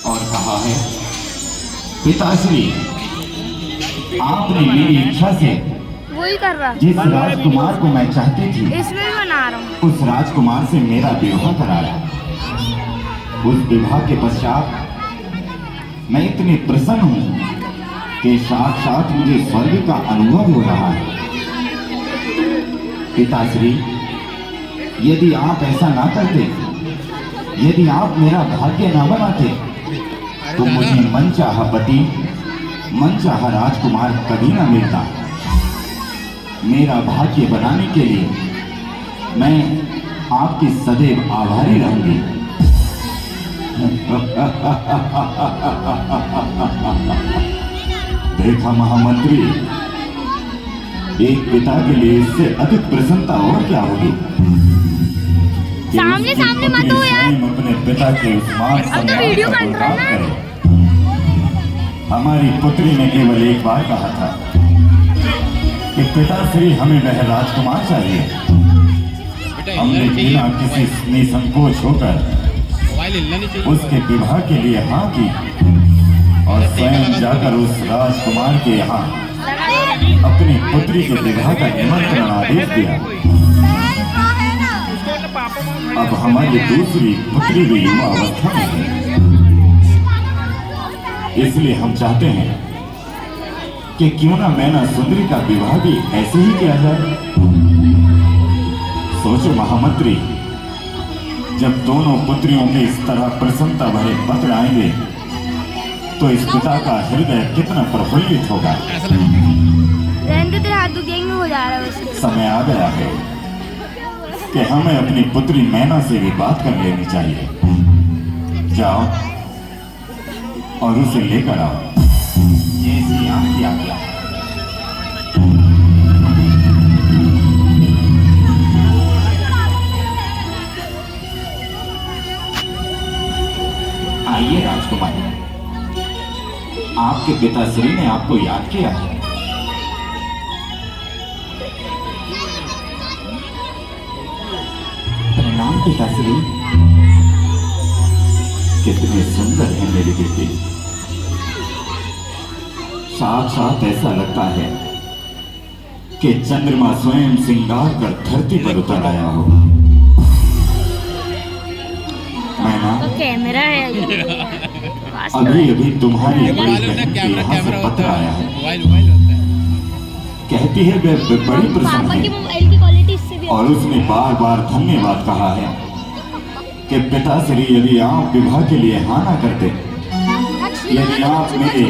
और कहा है, पिताश्री आपने मेरी इच्छा से वही कर रहा, जिस राजकुमार को मैं चाहती थी इसमें भी बना रहा हूँ। उस राजकुमार से मेरा विवाह कराया। उस विवाह के पश्चात मैं इतनी प्रसन्न हूँ कि साक्षात मुझे स्वर्ग का अनुभव हो रहा है। पिताश्री, यदि आप ऐसा ना करते, यदि आप मेरा भाग्य ना बनाते, तो मुझे मनचाहा पति, मनचाहा राजकुमार कभी ना मिलता। मेरा भाग्य बनाने के लिए मैं आपकी सदैव आभारी रहूंगी। देखा महामंत्री, एक पिता के लिए इससे अधिक प्रसन्नता और क्या होगी। सामने सामने मत हो यार, अपने पिता के उस मान अब तो वीडियो बन रहा है ना। हमारी पुत्री ने केवल एक बार कहा था कि पिताश्री हमें वह राजकुमार चाहिए। हमने बिना किसी निसंकोच होकर उसके विवाह के लिए हाँ की और स्वयं जाकर उस राजकुमार के यहाँ अपनी पुत्री के विवाह का निमंत्रण आदेश दिया। अब हमारी दूसरी पुत्री भी युवा अवस्था में है, इसलिए हम चाहते हैं कि क्यों ना मैना सुंदरी का विवाह भी ऐसे ही किया जाए। सोचो महामंत्री, जब दोनों पुत्रियों के इस तरह प्रसन्नता भरे पत्र आएंगे तो इस पिता का हृदय कितना प्रफुल्लित होगा। तेरे हाथ दुखेंगे, हो जा रहा है। समय आ गया है कि हमें अपनी पुत्री मैना से भी बात कर लेनी चाहिए। जाओ और उसे लेकर आओ, जैसी आपकी आज्ञा। आइए राजकुमारी, आपके पिताश्री ने आपको याद किया है। प्रणाम पिताश्री। कितने सुंदर है मेरी बेटी। साक्षात ऐसा लगता है कि चंद्रमा स्वयं श्रृंगार कर धरती पर उतर आया हो। मैना, कैमरा है अभी अभी तुम्हारी बड़ी बहन के यहाँ से पत्र आया है। कहती है वे बड़ी प्रसन्न है और उसने बार बार धन्यवाद कहा है कि पिताश्री यदि आप विवाह के लिए हाँ ना करते, यदि आप मेरे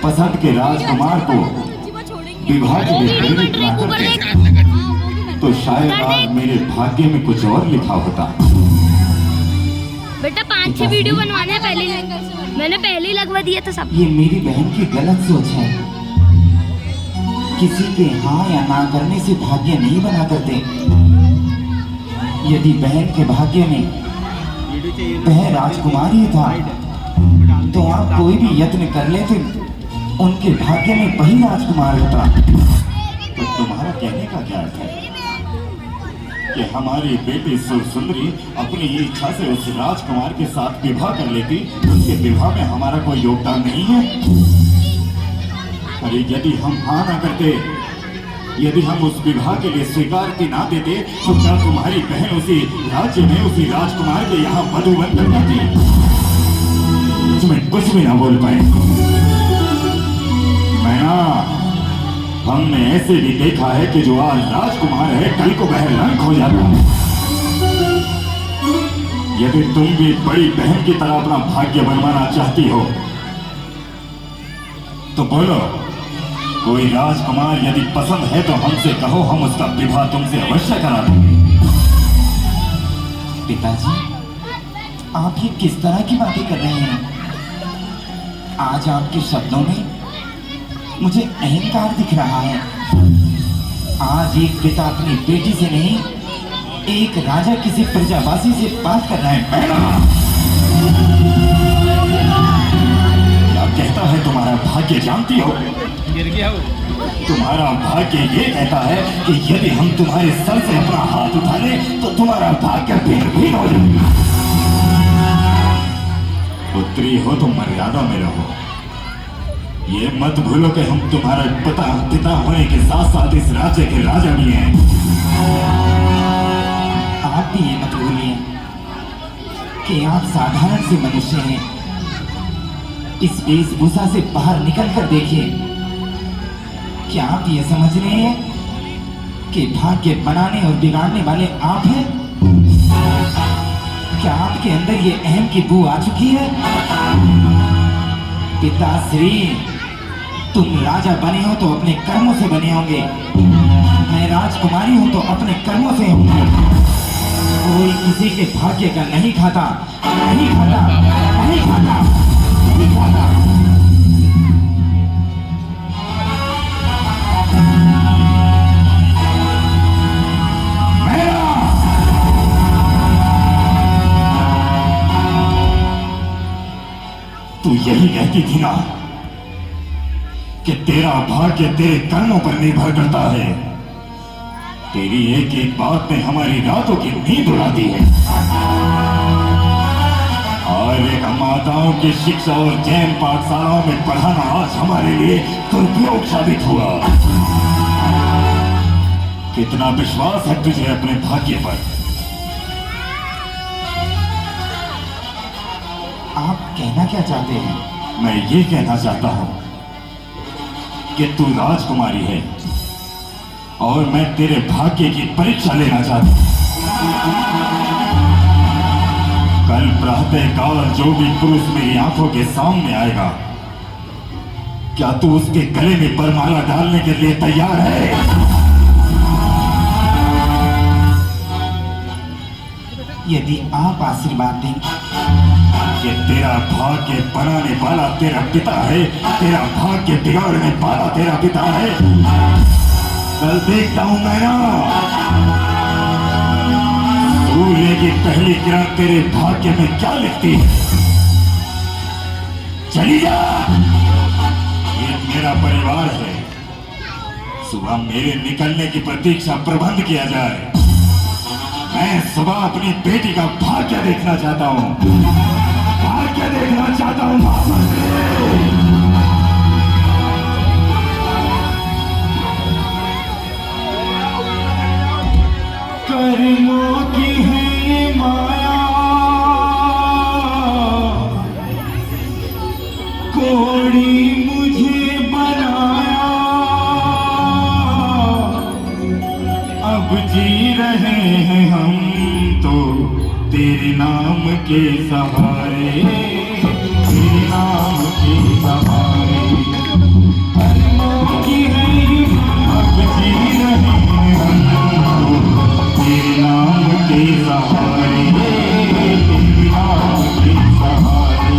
पसंद के राजकुमार को विवाह के लिए प्रेरित ना करते, तो शायद आज मेरे भाग्य में कुछ और लिखा होता। बेटा 5-6 वीडियो बनवाने हैं, मैंने पहले ही लगवा दिया था सब। ये मेरी बहन की गलत सोच है। किसी के हाँ या ना करने से भाग्य नहीं बना करते। यदि बहन के भाग्य में वह राजकुमार ही था, तो आप कोई भी यत्न कर लेते, उनके भाग्य में वही राजकुमार होता। तो तुम्हारा कहने का क्या अर्थ है कि हमारी बेटी सुंदरी अपनी इच्छा से उस राजकुमार के साथ विवाह कर लेती, उसके विवाह में हमारा कोई योगदान नहीं है? अरे यदि हम हाँ ना करते, यदि हम उस विवाह के लिए स्वीकृति ना देते, तो क्या तुम्हारी बहन उसी राज्य में उसी राजकुमार के यहाँ वधू बनकर जाती? तुम्हें कुछ भी ना बोल पाए। मैना, हमने ऐसे भी देखा है कि जो आज राजकुमार है कल को वह रंग हो जाता है। यदि तुम भी बड़ी बहन की तरह अपना भाग्य बनवाना चाहती हो तो बोलो, कोई राजकुमार यदि पसंद है तो हमसे कहो, हम उसका विवाह तुमसे अवश्य करा देंगे। पिताजी, आप ये किस तरह की बातें कर रहे हैं? आज आपके शब्दों में मुझे अहंकार दिख रहा है। आज एक पिता अपनी बेटी से नहीं, एक राजा किसी प्रजावासी से बात कर रहा है। क्या कहता है तुम्हारा भाग्य जानती हो? गिर गया हो। तुम्हारा भाग्य ये कहता है कि यदि हम तुम्हारे सर से अपना हाथ उठा लें तो तुम्हारा भाग्य फिर भी हो जाएगा। पुत्री हो तो मर्यादा में रहो। ये मत भूलो कि हम तुम्हारे पिता होने के साथ साथ इस राज्य के राजा भी हैं। आप भी ये मत भूलिए कि आप साधारण से मनुष्य हैं। इस वेशभूषा से बाहर निकल कर देखिए, क्या आप ये समझ रहे हैं कि भाग्य बनाने और बिगाड़ने वाले आप हैं? क्या आपके अंदर ये अहम की बू आ चुकी है? पिताश्री, तुम राजा बने हो तो अपने कर्मों से बने होंगे, मैं राजकुमारी हूं तो अपने कर्मों से होंगे। कोई किसी के भाग्य का नहीं खाता, नहीं खाता, नहीं खाता, नहीं खाता। तू यही कहती थी ना कि तेरा भाग्य तेरे कर्मों पर निर्भर करता है। तेरी एक एक बात ने हमारी रातों की नींद उड़ा दी है। और एक माताओं की शिक्षा और जैन पाठशालाओं में पढ़ाना आज हमारे लिए दुरुपयोग साबित हुआ। कितना विश्वास है तुझे अपने भाग्य पर? आप कहना क्या चाहते हैं? मैं ये कहना चाहता हूं कि तू राजकुमारी है और मैं तेरे भाग्य की परीक्षा लेना चाहता हूं। कल प्रातःकाल जो भी पुरुष मेरी आंखों के सामने आएगा, क्या तू उसके गले में वरमाला डालने के लिए तैयार है? यदि आप आशीर्वाद दें कि तेरा भाग्य बनाने वाला तेरा पिता है, तेरा भाग्य बिगाड़ने वाला तेरा पिता है। कल देखता हूं मैं ना, सूर्य की पहली किरण तेरे भाग्य में क्या लिखती है। चली जा, ये मेरा परिवार है। सुबह मेरे निकलने की प्रतीक्षा प्रबंध किया जाए। मैं सुबह अपनी बेटी का भाग्य देखना चाहता हूं, भाग्य देखना चाहता हूं। कर्मों की है ये माया, कोड़ी मुझे बनाया, अब जी रहे हैं हम तो तेरे नाम के सहारे, तेरे नाम के सहारे। कर्मों की है ये, अब जी रहे हैं हम तो तेरे नाम के सहारे, तेरे नाम के सहारे।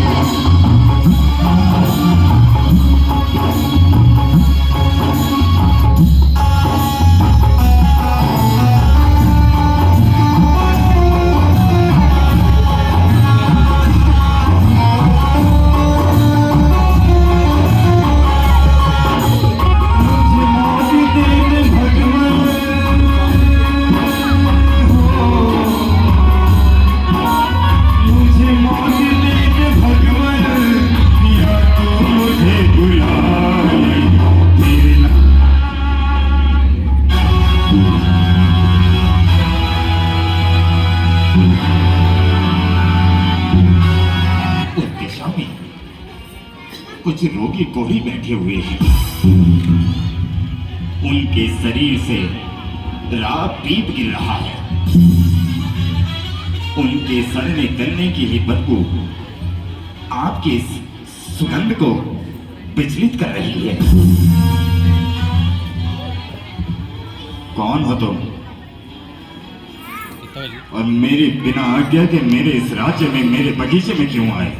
कुछ रोगी कोढ़ी बैठे हुए हैं। उनके शरीर से रात पीप गिर रहा है। उनके सड़ने गलने की ही बदबू आपकी सुगंध को विचलित कर रही है। कौन हो तुम? और मेरे बिना आज्ञा के मेरे इस राज्य में, मेरे बगीचे में क्यों आए?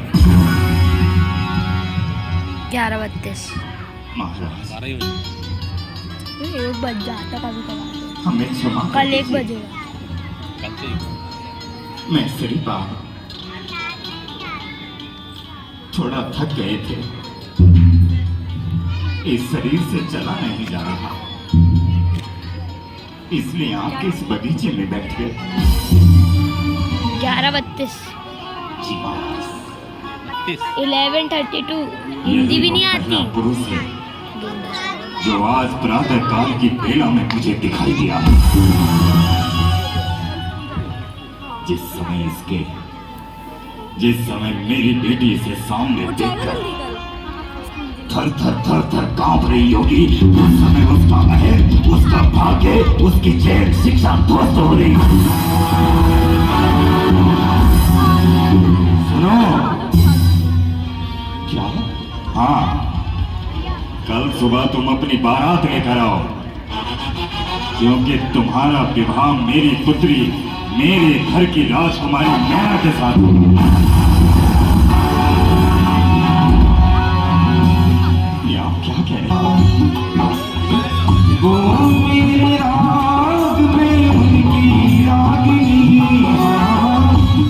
11:32 महाराज, 1 बज जाता कभी कभार, हमें क्षमा कल कर 1 दीजिए। बजेगा। मैं शरीफा थोड़ा थक गए थे, इस शरीर से चला नहीं जा रहा, इसलिए आपके इस बगीचे में बैठ गए। 11:32 जी महाराज। 11:32 हिंदी भी नहीं आती। पुरुष है जो आज प्रातः काल की बेला में मुझे दिखाई दिया। जिस समय मेरी बेटी इसे सामने देखकर थर थर कांप रही होगी, उस समय उसका महल, उसका भाग्य, उसकी जेल शिक्षा ध्वस्त हो रही। सुनो क्या? हाँ, कल सुबह तुम अपनी बारात लेकर आओ, क्योंकि तुम्हारा विवाह मेरी पुत्री, मेरे घर की राजकुमारी मैना के साथ होगा। ये आप क्या कह रहे हो? वो मेरे राग में उनकी रागिनी,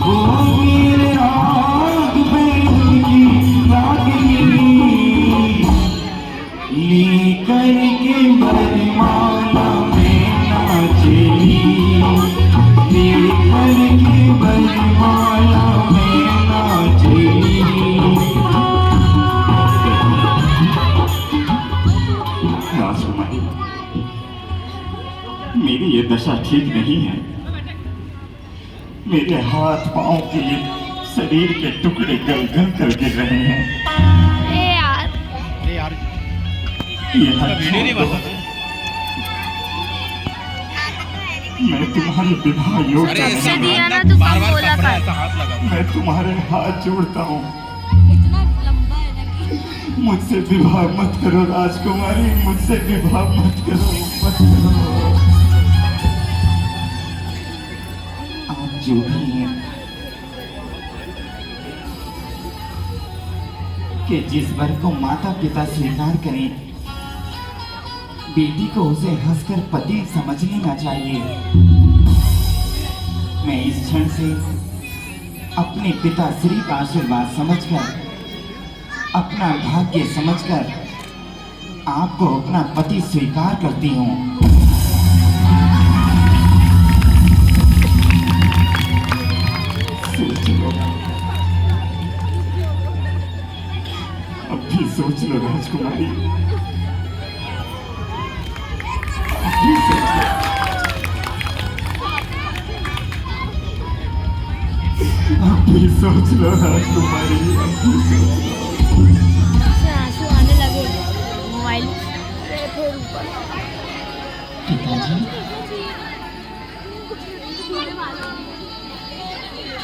वो मेरे राग में उनकी रागिनी, लेकर के बरमाला में नाचेगी, लेकर के बरमाला में नाचेगी। राजकुमारी, मेरी ये दशा ठीक नहीं है। मेरे हाथ पांव के शरीर के टुकड़े गल गल कर गिर रहे हैं। ए यार ये मैं तुम्हारे विवाह योग्य सबसे नहीं। दिया ना तो कम बोला कर। मैं तुम्हारे हाथ जोड़ता हूँ, मुझसे विवाह मत करो राजकुमारी, मुझसे विवाह मत करो, मत करो। आप जो भी हैं, कि जिस वर को माता पिता स्वीकार करें, बेटी को उसे हंसकर पति समझ लेना चाहिए। मैं इस क्षण से अपने पिता श्री का आशीर्वाद समझकर, अपना भाग्य समझकर आपको अपना पति स्वीकार करती हूँ। सोच लो, अब भी सोच लो राजकुमारी, अब भी सोच लो। अब भी सोच लो राजकुमारी, अब भी सोच लो। से आंसू आने लगे मोबाइल से फिर ऊपर। पिताजी,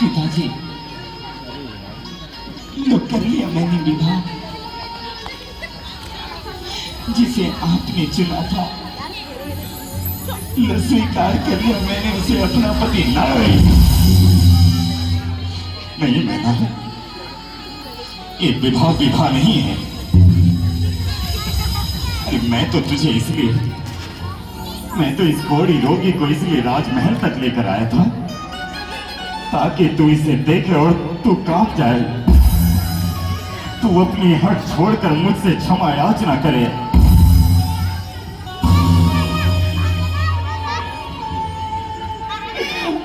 पिताजी, लो कर लिया मैंने विवाह, जिसे आपने चुना था। लो स्वीकार कर लिया मैंने उसे अपना पति। नहीं मैना, ये विवाह नहीं है। अरे मैं तो तुझे इसलिए, मैं तो इस घोड़ी रोगी को इसलिए राजमहल तक लेकर आया था, ताकि तू इसे देखे और तू कांप जाए, तू अपनी हट छोड़कर मुझसे क्षमा याचना करे।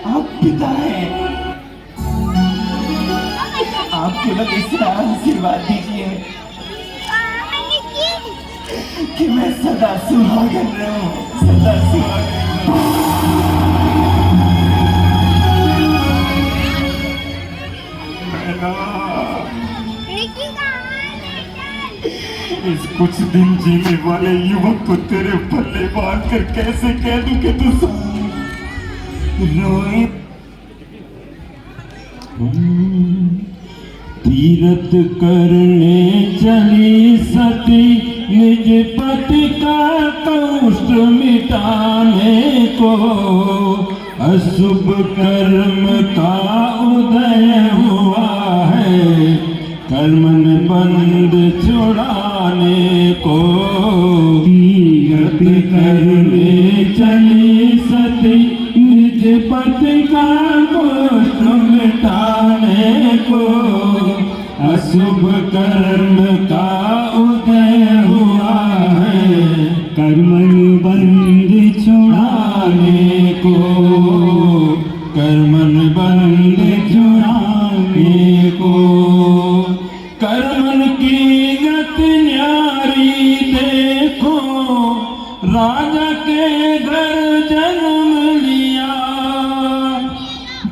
आप पिता हैं, आप केवल इतना आशीर्वाद दीजिए कि मैं सदा सुहागन रहूं, सदा सुहागन रहूं। इस कुछ दिन जीने वाले युवक को तेरे पल्ले बांध कर कैसे कह दूं कि तू रोए। तीरथ करने चली सती निज पति का कष्ट मिटाने को, अशुभ कर्म का उदय हुआ है कर्मन बंद छुड़ाने को। तीरथ करने चली सती निज पति का कष्ट मिटाने को, अशुभ कर्म का उदय हुआ है कर्मन बंद छुड़ाने को, कर्मन बंद छुड़ाने को। धर्मन की गति न्यारी देखो, राजा के घर जन्म लिया,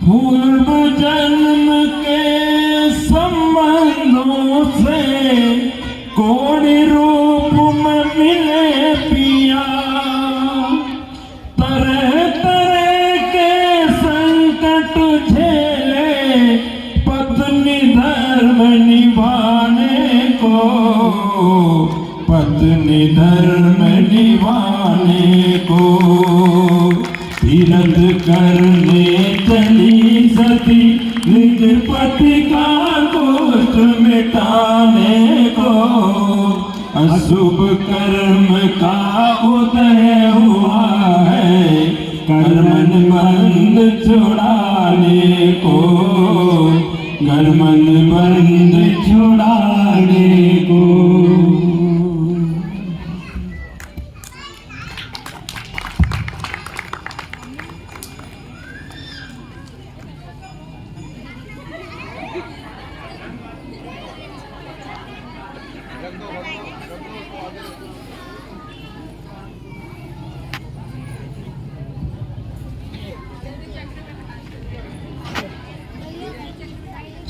पूर्व जन्म के संबंधों से कोड़ी रूप में मिले पिया। तरह तरह के संकट झेले पत्नी धर्म निभाने को, पत्नी धर्म निभाने को। तीरथ करने चली सती निज पति का दोष मिटाने को, अशुभ कर्म का उदय हुआ है कर्मन बंध छुड़ाने को, कर्मन बंध छुड़ाने को।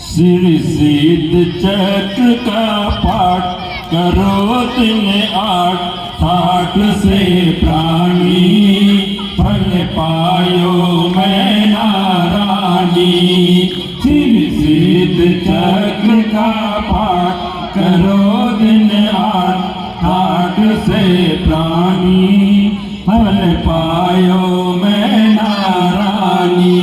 श्री सिद्ध चक्र का पाठ करो दिन 8, 8 से प्राणी फल पायो मैं नारायणी। श्री सिद्ध चक्र का पाठ करो दिन 8, 8 से प्राणी फल पायो मैं नारायणी।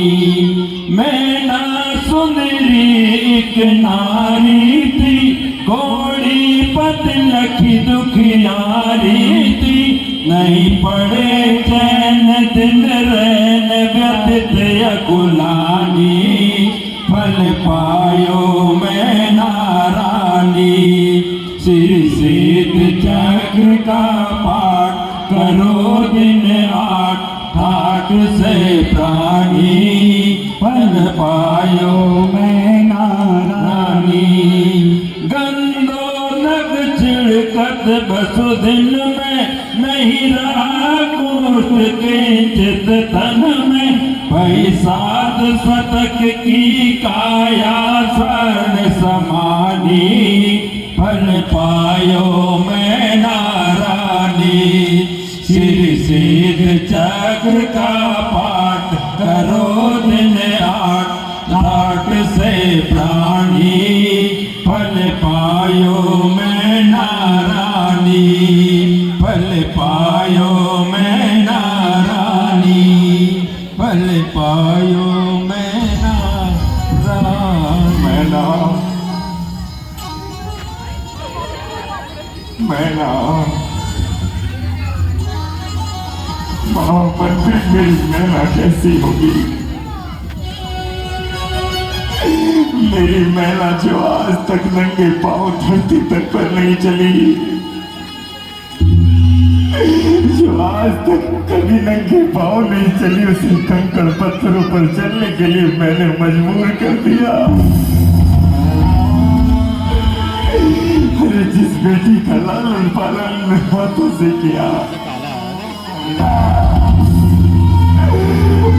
मैं ना सुंदरी एक नारी थी, घोड़ी पत लखी दुखियारी थी, नहीं पड़े चैन दिन रैन व्यतीत अकुलानी, फल पायो मैं नारायणी। श्री सिद्ध चक्र का पाठ करो दिन 8, 8 से प्राणी फल पायो मैं नारायणी। गंधोलक छिड़कत बसु दिन में, नहीं रहा कोट किंचित तन में, पैसाद शतक की काया स्वर्ण समानी, फल पायो मैं नारायणी। श्री सिद्ध चक्र का पाठ करो दिन 8, 8 से प्राणी फल पायो मैं नारायणी, फल पायो मैं नारायणी, फल पायो मैं नारायणी। मैना महामंत्री मेरी मैना कैसी होगी? मेरी मैना जो आज तक नंगे पांव धरती तक पर नहीं चली, जो आज तक कभी नंगे पांव नहीं चली, उसे कंकड़ पत्थरों पर चलने के लिए मैंने मजबूर कर दिया। अरे जिस बेटी का लालन पालन मैं हाथों से किया,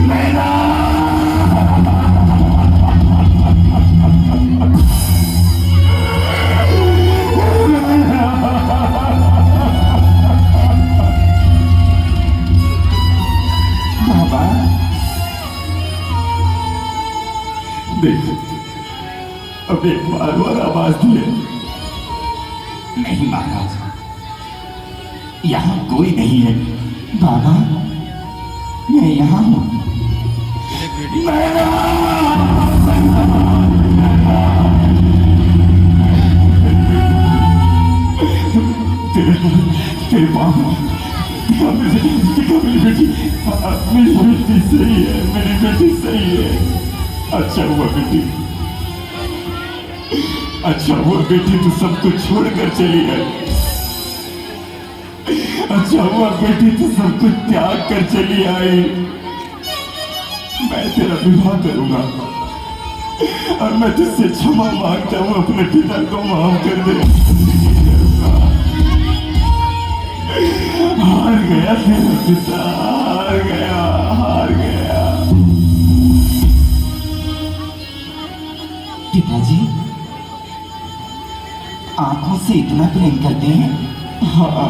मेरा बाबा देख, अब एक बार आवाज दिए। नहीं महाराज, यहाँ कोई नहीं है। बाबा मैं यहाँ हूँ। तेरे पाँव मेरी बेटी सही है, मेरी बेटी सही है। अच्छा हुआ बेटी, अच्छा हुआ बेटी, तू सब कुछ छोड़कर चली गई। अच्छा हुआ बेटी, तू सब कुछ त्याग कर चली आई। मैं तेरा विवाह करूंगा, और मैं तुझसे क्षमा मांगता हूँ, अपने पिता को माफ कर दे। हार गया तेरा पिता, हार गया, हार गया। पिताजी आप मुझसे इतना प्रेम करते हैं? हाँ,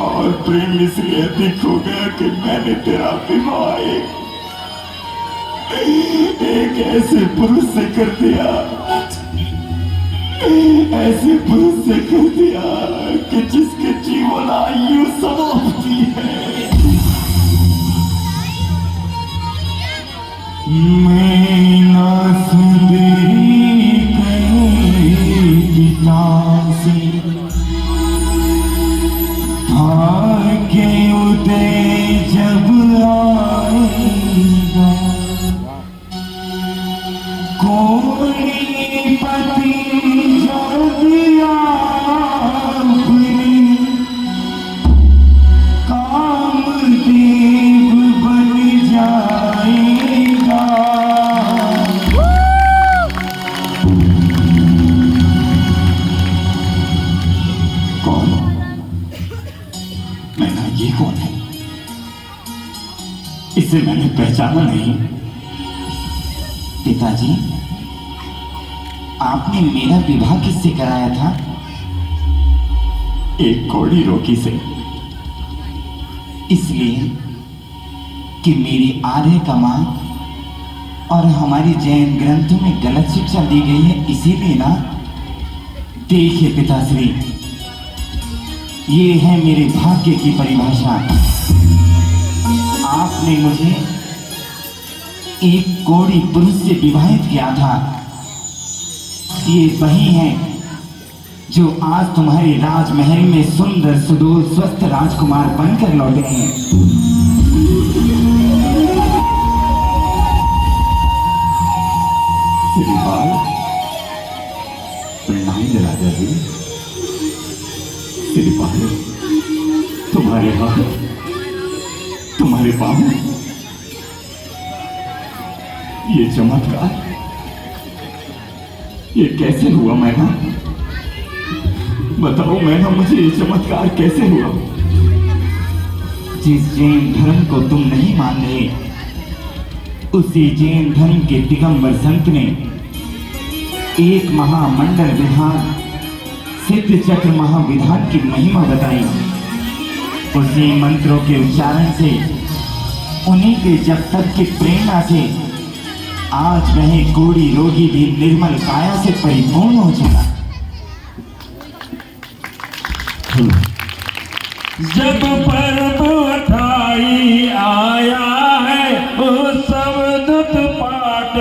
और प्रेम इसलिए अधिक हो गया कि मैंने तेरा विवाह एक ऐसे पुरुष से कर दिया, ऐसे पुरुष से कर दिया कि जिसके जीवन आयु समाप्ति है। मैं ना सुधरी पिता से भाग्य उदय जब आएगा, कोई पति जब आपने कामदेव बन जाएगा। कौन? मैंने ये कौन है? इसे मैंने पहचाना नहीं। पिताजी आपने मेरा विवाह किससे कराया था? एक कौड़ी रोकी से। इसलिए कि मेरी आर्य कमा और हमारी जैन ग्रंथों में गलत शिक्षा दी गई है, इसीलिए ना। देखिए पिताश्री, ये है मेरे भाग्य की परिभाषा। आपने मुझे एक कोड़ी पुरुष से विवाहित किया था। ये वही है जो आज तुम्हारे राजमहल में सुंदर सुडोल स्वस्थ राजकुमार बनकर लौटे हैं। श्रीपाल, प्रणाम राजा जी। श्रीपाल, तुम्हारे हाथ, तुम्हारे पाँव, ये चमत्कार, ये कैसे हुआ मैना? बताओ मैना, मुझे ये चमत्कार कैसे हुआ? जिस जैन धर्म को तुम नहीं मान रहे, उसी जैन धर्म के दिगंबर संत ने एक महामंडल विधान सिद्ध चक्र महाविधान की महिमा बताई। उसी मंत्रों के उच्चारण से, उन्हीं के जब तक की प्रेरणा से आज वह कोड़ी रोगी भी निर्मल काया से परिपूर्ण हो चुका। जब पर्व अठाई आया है, उस सब दुत पाठ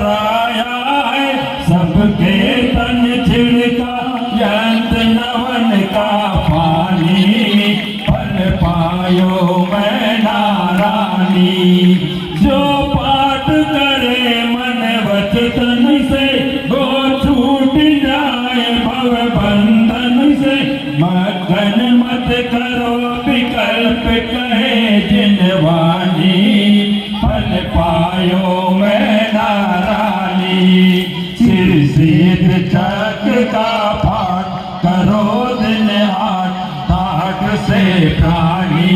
राया है। सबके तन छिड़का यंत नवन का पानी, फल पायो मैं नारानी। जो पाठ करे मन वचन से, वो छूट जाए भव बंधन से। मगन मत करो विकल्प कहे जिनवानी, फल पायो मैं नारानी। सिर सिद्ध चक्र का पाठ करो दिन हाथ, ताट से प्राणी।